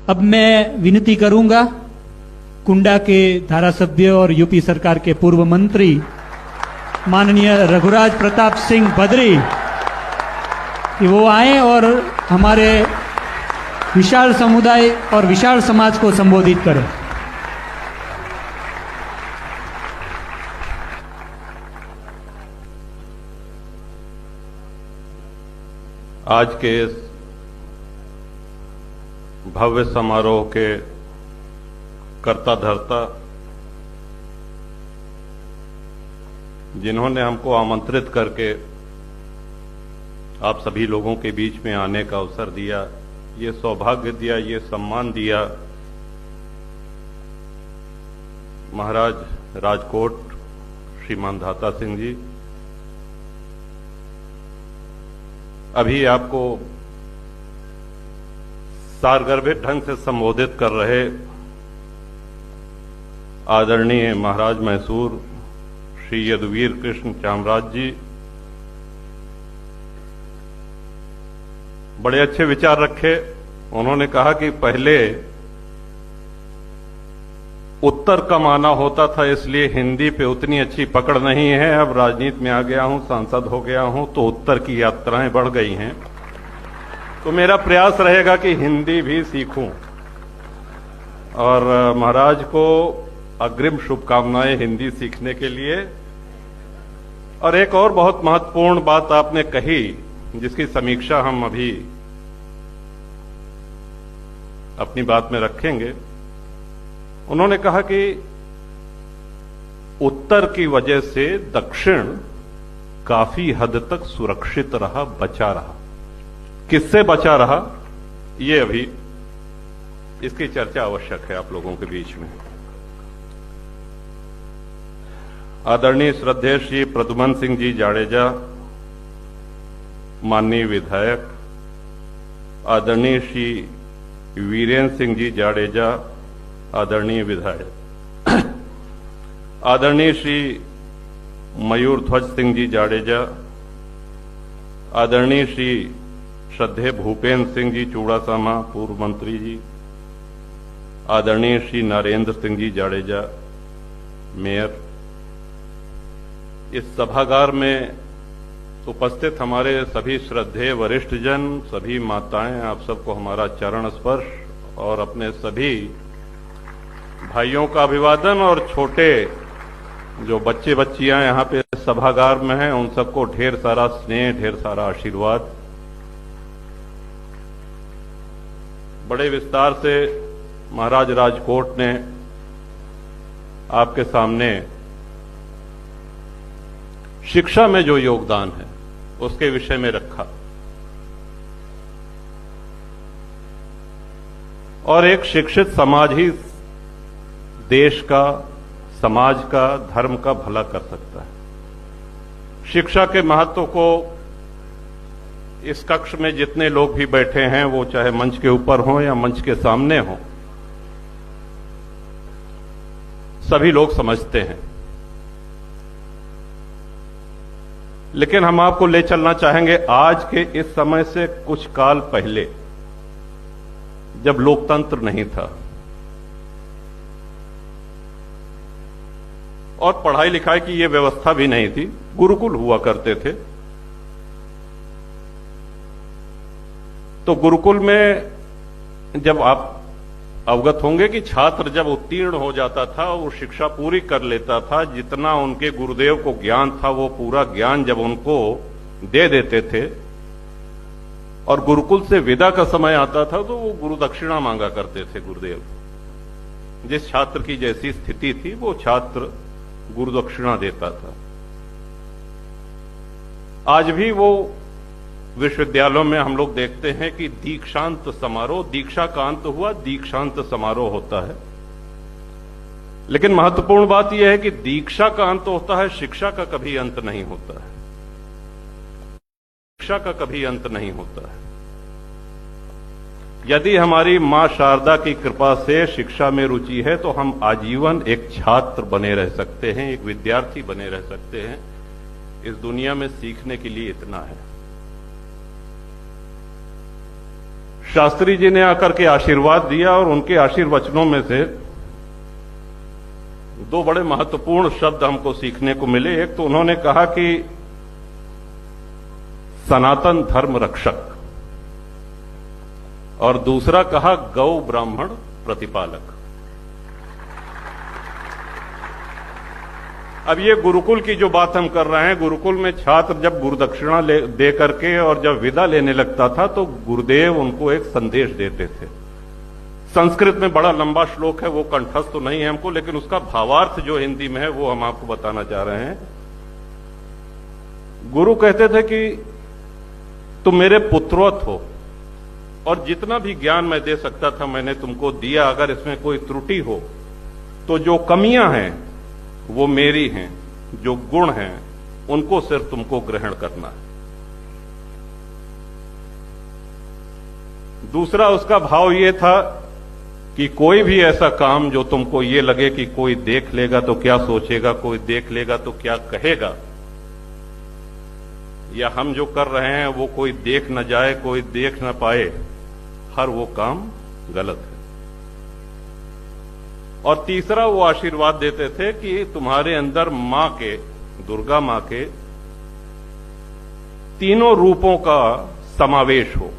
अब मैं विनती करूंगा कुंडा के धारासभ्य और यूपी सरकार के पूर्व मंत्री माननीय रघुराज प्रताप सिंह बद्री कि वो आए और हमारे विशाल समुदाय और विशाल समाज को संबोधित करें। आज के इस भव्य समारोह के कर्ता धर्ता जिन्होंने हमको आमंत्रित करके आप सभी लोगों के बीच में आने का अवसर दिया, ये सौभाग्य दिया, ये सम्मान दिया, महाराज राजकोट श्रीमान धाता सिंह जी, अभी आपको सारगर्भित ढंग से संबोधित कर रहे आदरणीय महाराज मैसूर श्री यदुवीर कृष्ण चामराज जी, बड़े अच्छे विचार रखे। उन्होंने कहा कि पहले उत्तर कम आना होता था, इसलिए हिंदी पे उतनी अच्छी पकड़ नहीं है। अब राजनीति में आ गया हूं, सांसद हो गया हूं, तो उत्तर की यात्राएं बढ़ गई हैं, तो मेरा प्रयास रहेगा कि हिंदी भी सीखूं। और महाराज को अग्रिम शुभकामनाएं हिंदी सीखने के लिए। और एक और बहुत महत्वपूर्ण बात आपने कही, जिसकी समीक्षा हम अभी अपनी बात में रखेंगे। उन्होंने कहा कि उत्तर की वजह से दक्षिण काफी हद तक सुरक्षित रहा, बचा रहा। किससे बचा रहा, ये अभी इसकी चर्चा आवश्यक है आप लोगों के बीच में। आदरणीय श्रद्धेय श्री प्रद्युमन सिंह जी जाडेजा, माननीय विधायक, आदरणीय श्री वीरेंद्र सिंह जी जाडेजा, आदरणीय विधायक, आदरणीय श्री मयूर ध्वज सिंह जी जाडेजा, आदरणीय श्री श्रद्धेय भूपेन्द्र सिंह जी चूड़ासामा पूर्व मंत्री जी, आदरणीय श्री नरेंद्र सिंह जी जाडेजा मेयर, इस सभागार में उपस्थित हमारे सभी श्रद्धेय वरिष्ठ जन, सभी माताएं, आप सबको हमारा चरण स्पर्श और अपने सभी भाइयों का अभिवादन, और छोटे जो बच्चे बच्चियां यहां पे सभागार में हैं, उन सबको ढेर सारा स्नेह, ढेर सारा आशीर्वाद। बड़े विस्तार से महाराज राजकोट ने आपके सामने शिक्षा में जो योगदान है उसके विषय में रखा, और एक शिक्षित समाज ही देश का, समाज का, धर्म का भला कर सकता है। शिक्षा के महत्व को इस कक्ष में जितने लोग भी बैठे हैं, वो चाहे मंच के ऊपर हों या मंच के सामने हों, सभी लोग समझते हैं। लेकिन हम आपको ले चलना चाहेंगे आज के इस समय से कुछ काल पहले, जब लोकतंत्र नहीं था और पढ़ाई लिखाई की ये व्यवस्था भी नहीं थी, गुरुकुल हुआ करते थे। तो गुरुकुल में जब आप अवगत होंगे कि छात्र जब उत्तीर्ण हो जाता था, वो शिक्षा पूरी कर लेता था, जितना उनके गुरुदेव को ज्ञान था वो पूरा ज्ञान जब उनको दे देते थे और गुरुकुल से विदा का समय आता था, तो वो गुरु दक्षिणा मांगा करते थे गुरुदेव। जिस छात्र की जैसी स्थिति थी वो छात्र गुरु दक्षिणा देता था। आज भी वो विश्वविद्यालयों में हम लोग देखते हैं कि दीक्षांत समारोह, दीक्षा का अंत हुआ, दीक्षांत समारोह होता है। लेकिन महत्वपूर्ण बात यह है कि दीक्षा का अंत होता है, शिक्षा का कभी अंत नहीं होता है। शिक्षा का कभी अंत नहीं होता है। यदि हमारी मां शारदा की कृपा से शिक्षा में रुचि है तो हम आजीवन एक छात्र बने रह सकते हैं, एक विद्यार्थी बने रह सकते हैं। इस दुनिया में सीखने के लिए इतना है। शास्त्री जी ने आकर के आशीर्वाद दिया और उनके आशीर्वचनों में से दो बड़े महत्वपूर्ण शब्द हमको सीखने को मिले। एक तो उन्होंने कहा कि सनातन धर्म रक्षक, और दूसरा कहा गौ ब्राह्मण प्रतिपालक। अब ये गुरुकुल की जो बात हम कर रहे हैं, गुरुकुल में छात्र जब गुरुदक्षिणा दे करके और जब विदा लेने लगता था तो गुरुदेव उनको एक संदेश देते थे। संस्कृत में बड़ा लंबा श्लोक है, वो कंठस्थ तो नहीं है हमको, लेकिन उसका भावार्थ जो हिंदी में है वो हम आपको बताना चाह रहे हैं। गुरु कहते थे कि तुम मेरे पुत्रवत हो और जितना भी ज्ञान मैं दे सकता था मैंने तुमको दिया। अगर इसमें कोई त्रुटि हो तो जो कमियां हैं वो मेरी हैं, जो गुण हैं उनको सिर्फ तुमको ग्रहण करना है। दूसरा उसका भाव ये था कि कोई भी ऐसा काम जो तुमको ये लगे कि कोई देख लेगा तो क्या सोचेगा, कोई देख लेगा तो क्या कहेगा, या हम जो कर रहे हैं वो कोई देख न जाए, कोई देख न पाए, हर वो काम गलत है। और तीसरा वो आशीर्वाद देते थे कि तुम्हारे अंदर मां के, दुर्गा मां के तीनों रूपों का समावेश हो,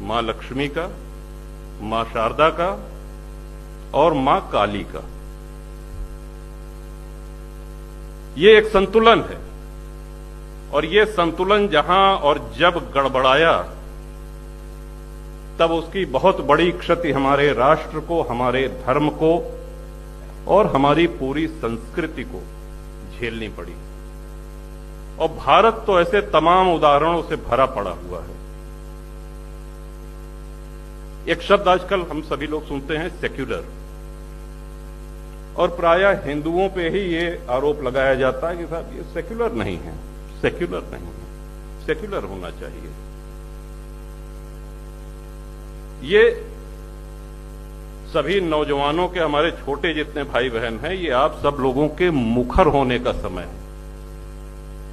मां लक्ष्मी का, मां शारदा का और मां काली का। ये एक संतुलन है और ये संतुलन जहां और जब गड़बड़ाया तब उसकी बहुत बड़ी क्षति हमारे राष्ट्र को, हमारे धर्म को और हमारी पूरी संस्कृति को झेलनी पड़ी। और भारत तो ऐसे तमाम उदाहरणों से भरा पड़ा हुआ है। एक शब्द आजकल हम सभी लोग सुनते हैं, सेक्युलर, और प्रायः हिंदुओं पे ही ये आरोप लगाया जाता है कि साहब ये सेक्युलर नहीं है, सेक्युलर नहीं है, सेक्युलर होना चाहिए। ये सभी नौजवानों के, हमारे छोटे जितने भाई बहन हैं, ये आप सब लोगों के मुखर होने का समय है।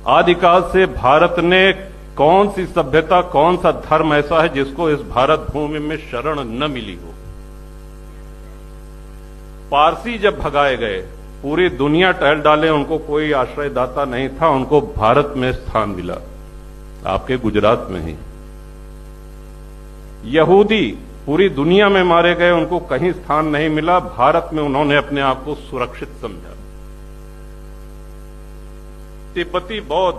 आदिकाल से भारत ने कौन सी सभ्यता, कौन सा धर्म ऐसा है जिसको इस भारत भूमि में शरण न मिली हो। पारसी जब भगाए गए, पूरी दुनिया टहल डाले, उनको कोई आश्रयदाता नहीं था, उनको भारत में स्थान मिला, आपके गुजरात में ही। यहूदी पूरी दुनिया में मारे गए, उनको कहीं स्थान नहीं मिला, भारत में उन्होंने अपने आप को सुरक्षित समझा। तिब्बती बौद्ध,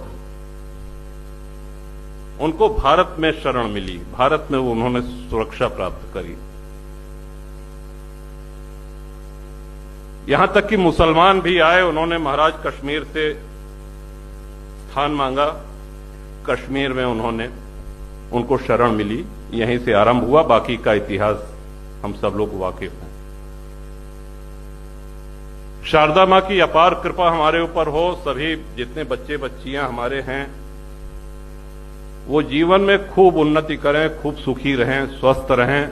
उनको भारत में शरण मिली, भारत में उन्होंने सुरक्षा प्राप्त करी। यहां तक कि मुसलमान भी आए, उन्होंने महाराज कश्मीर से स्थान मांगा, कश्मीर में उन्होंने, उनको शरण मिली, यहीं से आरंभ हुआ। बाकी का इतिहास हम सब लोग वाकिफ हैं। शारदा मां की अपार कृपा हमारे ऊपर हो। सभी जितने बच्चे बच्चियां हमारे हैं वो जीवन में खूब उन्नति करें, खूब सुखी रहें, स्वस्थ रहें,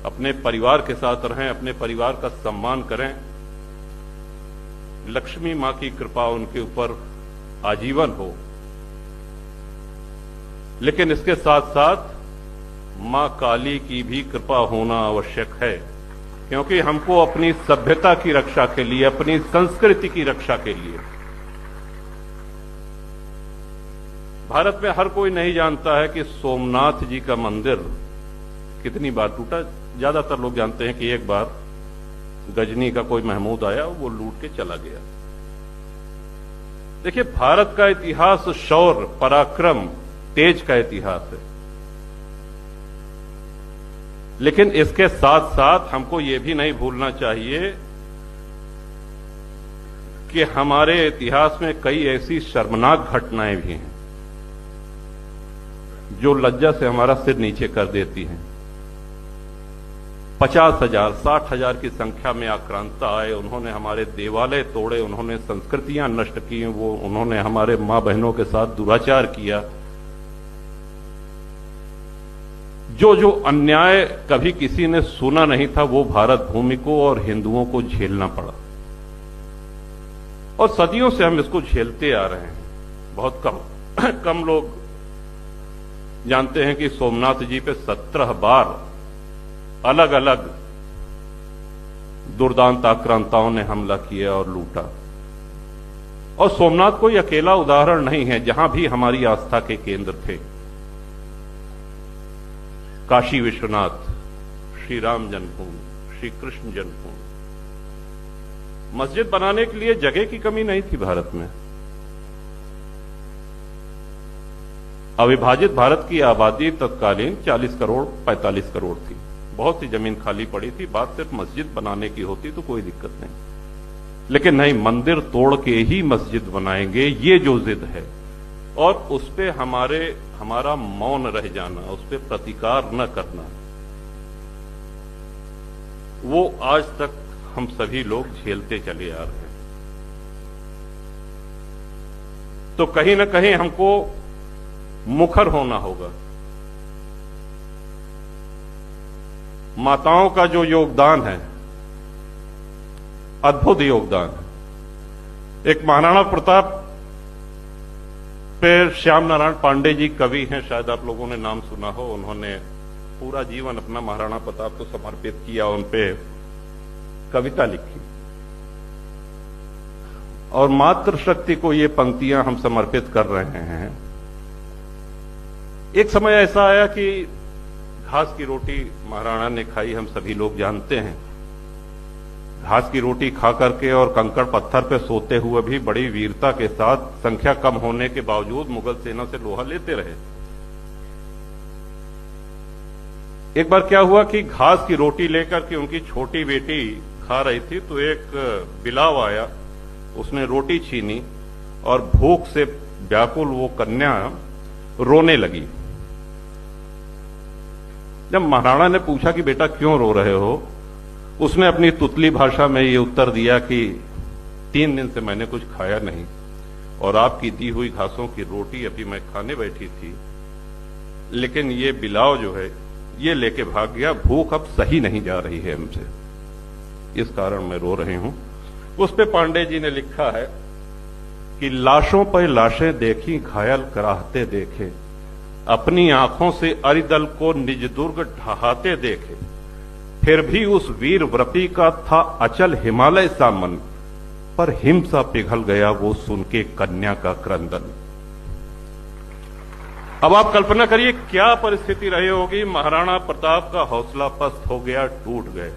अपने परिवार के साथ रहें, अपने परिवार का सम्मान करें। लक्ष्मी मां की कृपा उनके ऊपर आजीवन हो। लेकिन इसके साथ साथ मां काली की भी कृपा होना आवश्यक है, क्योंकि हमको अपनी सभ्यता की रक्षा के लिए, अपनी संस्कृति की रक्षा के लिए, भारत में हर कोई नहीं जानता है कि सोमनाथ जी का मंदिर कितनी बार टूटा। ज्यादातर लोग जानते हैं कि एक बार गजनी का कोई महमूद आया, वो लूट के चला गया। देखिए, भारत का इतिहास शौर्य, पराक्रम, तेज का इतिहास है। लेकिन इसके साथ साथ हमको ये भी नहीं भूलना चाहिए कि हमारे इतिहास में कई ऐसी शर्मनाक घटनाएं भी हैं जो लज्जा से हमारा सिर नीचे कर देती हैं। 50,000, 60,000 की संख्या में आक्रांता आए, उन्होंने हमारे देवालय तोड़े, उन्होंने संस्कृतियां नष्ट की, उन्होंने हमारे मां बहनों के साथ दुराचार किया। जो अन्याय कभी किसी ने सुना नहीं था वो भारत भूमि को और हिंदुओं को झेलना पड़ा, और सदियों से हम इसको झेलते आ रहे हैं। बहुत कम लोग जानते हैं कि सोमनाथ जी पे 17 बार अलग अलग दुर्दांत आक्रांताओं ने हमला किया और लूटा। और सोमनाथ कोई अकेला उदाहरण नहीं है जहां भी हमारी आस्था के केंद्र थे। काशी विश्वनाथ, श्री राम जन्मभूमि, श्री कृष्ण जन्मभूमि, मस्जिद बनाने के लिए जगह की कमी नहीं थी भारत में। अविभाजित भारत की आबादी तत्कालीन 40 करोड़ 45 करोड़ थी। बहुत सी जमीन खाली पड़ी थी। बात सिर्फ मस्जिद बनाने की होती तो कोई दिक्कत नहीं, लेकिन नहीं, मंदिर तोड़ के ही मस्जिद बनाएंगे, ये जो जिद है, और उस पे हमारा मौन रह जाना, उस पे प्रतिकार न करना, वो आज तक हम सभी लोग झेलते चले आ रहे हैं। तो कहीं ना कहीं हमको मुखर होना होगा। माताओं का जो योगदान है, अद्भुत योगदान है। एक महाराणा प्रताप पे श्याम नारायण पांडे जी कवि हैं, शायद आप लोगों ने नाम सुना हो। उन्होंने पूरा जीवन अपना महाराणा प्रताप को समर्पित किया, उन पे कविता लिखी, और मातृशक्ति को ये पंक्तियां हम समर्पित कर रहे हैं। एक समय ऐसा आया कि घास की रोटी महाराणा ने खाई, हम सभी लोग जानते हैं। घास की रोटी खा करके और कंकड़ पत्थर पे सोते हुए भी बड़ी वीरता के साथ, संख्या कम होने के बावजूद, मुगल सेना से लोहा लेते रहे। एक बार क्या हुआ कि घास की रोटी लेकर के उनकी छोटी बेटी खा रही थी, तो एक बिलाव आया, उसने रोटी छीनी और भूख से व्याकुल वो कन्या रोने लगी। जब महाराणा ने पूछा कि बेटा क्यों रो रहे हो, उसने अपनी तुतली भाषा में ये उत्तर दिया कि 3 दिन से मैंने कुछ खाया नहीं, और आपकी दी हुई घासों की रोटी अभी मैं खाने बैठी थी, लेकिन ये बिलाव जो है ये लेके भाग गया। भूख अब सही नहीं जा रही है हमसे, इस कारण मैं रो रही हूं। उस पे पांडे जी ने लिखा है कि लाशों पर लाशें देखी, घायल कराहते देखे, अपनी आंखों से अरिदल को निज दुर्ग ढहाते देखे, फिर भी उस वीर व्रती का था अचल हिमालय सा मन, पर हिमसा पिघल गया वो सुन के कन्या का क्रंदन। अब आप कल्पना करिए क्या परिस्थिति रही होगी। महाराणा प्रताप का हौसला पस्त हो गया, टूट गए।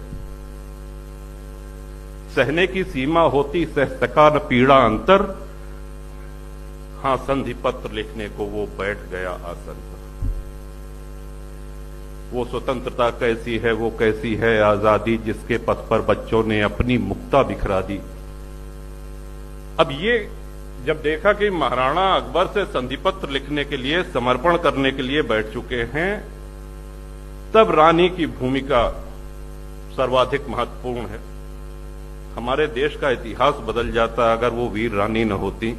सहने की सीमा होती सह सका न पीड़ा अंतर, हां संधि पत्र लिखने को वो बैठ गया आसन पर। वो स्वतंत्रता कैसी है, वो कैसी है आजादी, जिसके पथ पर बच्चों ने अपनी मुक्ता बिखरा दी। अब ये जब देखा कि महाराणा अकबर से संधि पत्र लिखने के लिए, समर्पण करने के लिए बैठ चुके हैं, तब रानी की भूमिका सर्वाधिक महत्वपूर्ण है। हमारे देश का इतिहास बदल जाता अगर वो वीर रानी न होती।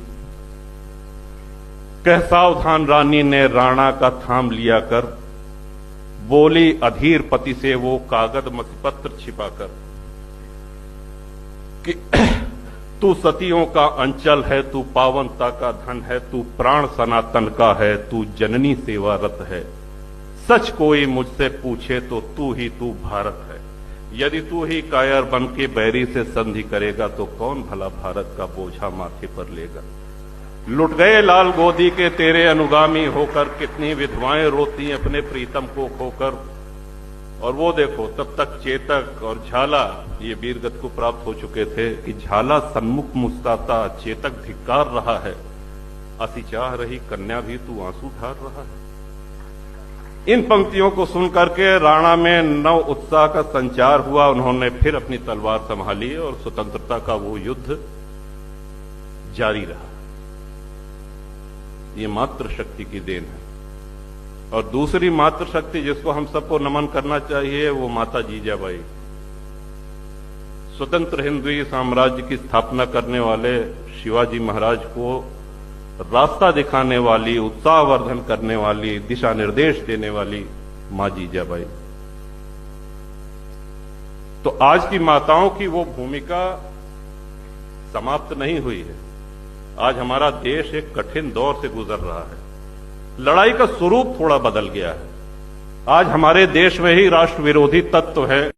कह सावधान रानी ने राणा का थाम लिया कर, बोली अधीर पति से वो कागज मसीपत्र छिपाकर, कि तू सतियों का अंचल है, तू पावनता का धन है, तू प्राण सनातन का है, तू जननी सेवारत है। सच कोई मुझसे पूछे तो तू भारत है। यदि तू ही कायर बन के बैरी से संधि करेगा तो कौन भला भारत का बोझा माथे पर लेगा। लुट गए लाल गोदी के तेरे अनुगामी होकर, कितनी विधवाएं रोती अपने प्रीतम को खोकर। और वो देखो तब तक चेतक और झाला ये वीरगति को प्राप्त हो चुके थे कि झाला सन्मुख मुस्ताता, चेतक धिक्कार रहा है, असी चाह रही कन्या भी तू आंसू ढार रहा है। इन पंक्तियों को सुनकर के राणा में नव उत्साह का संचार हुआ। उन्होंने फिर अपनी तलवार संभाली और स्वतंत्रता का वो युद्ध जारी रहा। ये मातृशक्ति की देन है। और दूसरी मातृशक्ति जिसको हम सबको नमन करना चाहिए वो माता जीजाबाई, स्वतंत्र हिंदवी साम्राज्य की स्थापना करने वाले शिवाजी महाराज को रास्ता दिखाने वाली, उत्साहवर्धन करने वाली, दिशा निर्देश देने वाली मां जीजाबाई। तो आज की माताओं की वो भूमिका समाप्त नहीं हुई है। आज हमारा देश एक कठिन दौर से गुजर रहा है। लड़ाई का स्वरूप थोड़ा बदल गया है। आज हमारे देश में ही राष्ट्र विरोधी तत्व है।